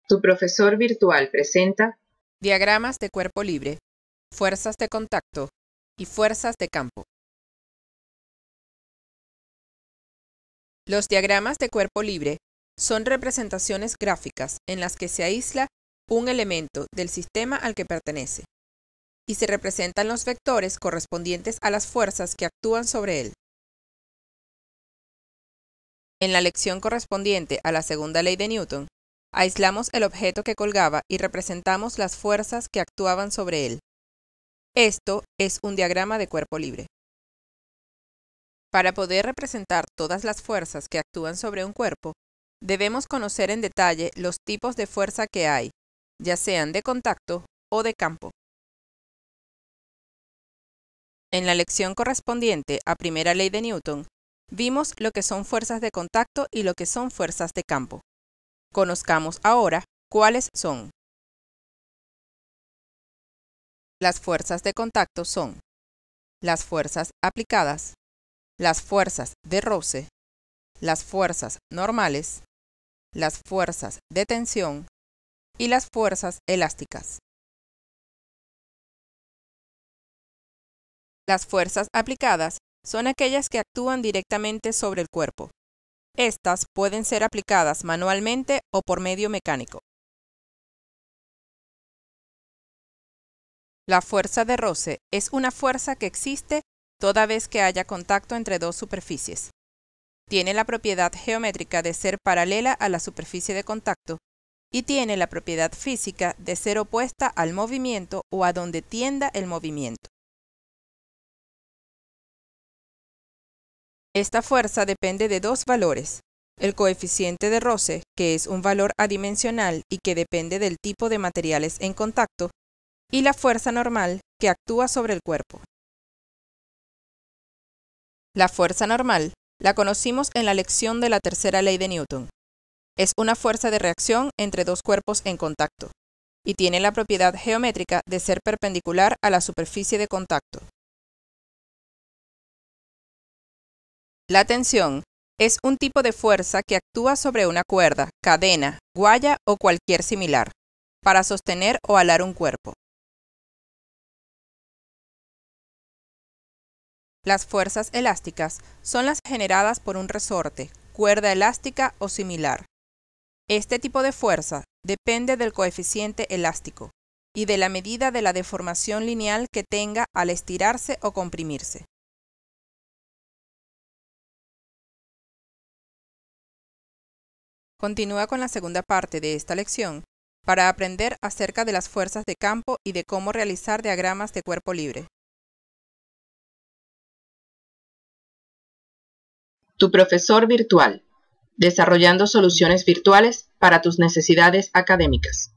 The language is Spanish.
Tu profesor virtual presenta diagramas de cuerpo libre, fuerzas de contacto y fuerzas de campo. Los diagramas de cuerpo libre son representaciones gráficas en las que se aísla un elemento del sistema al que pertenece y se representan los vectores correspondientes a las fuerzas que actúan sobre él. En la lección correspondiente a la segunda ley de Newton, aislamos el objeto que colgaba y representamos las fuerzas que actuaban sobre él. Esto es un diagrama de cuerpo libre. Para poder representar todas las fuerzas que actúan sobre un cuerpo, debemos conocer en detalle los tipos de fuerza que hay, ya sean de contacto o de campo. En la lección correspondiente a primera ley de Newton, vimos lo que son fuerzas de contacto y lo que son fuerzas de campo. Conozcamos ahora cuáles son. Las fuerzas de contacto son las fuerzas aplicadas, las fuerzas de roce, las fuerzas normales, las fuerzas de tensión y las fuerzas elásticas. Las fuerzas aplicadas son aquellas que actúan directamente sobre el cuerpo. Estas pueden ser aplicadas manualmente o por medio mecánico. La fuerza de roce es una fuerza que existe toda vez que haya contacto entre dos superficies. Tiene la propiedad geométrica de ser paralela a la superficie de contacto y tiene la propiedad física de ser opuesta al movimiento o a donde tienda el movimiento. Esta fuerza depende de dos valores: el coeficiente de roce, que es un valor adimensional y que depende del tipo de materiales en contacto, y la fuerza normal, que actúa sobre el cuerpo. La fuerza normal la conocimos en la lección de la tercera ley de Newton. Es una fuerza de reacción entre dos cuerpos en contacto, y tiene la propiedad geométrica de ser perpendicular a la superficie de contacto. La tensión es un tipo de fuerza que actúa sobre una cuerda, cadena, guaya o cualquier similar, para sostener o alar un cuerpo. Las fuerzas elásticas son las generadas por un resorte, cuerda elástica o similar. Este tipo de fuerza depende del coeficiente elástico y de la medida de la deformación lineal que tenga al estirarse o comprimirse. Continúa con la segunda parte de esta lección para aprender acerca de las fuerzas de campo y de cómo realizar diagramas de cuerpo libre. Tu profesor virtual, desarrollando soluciones virtuales para tus necesidades académicas.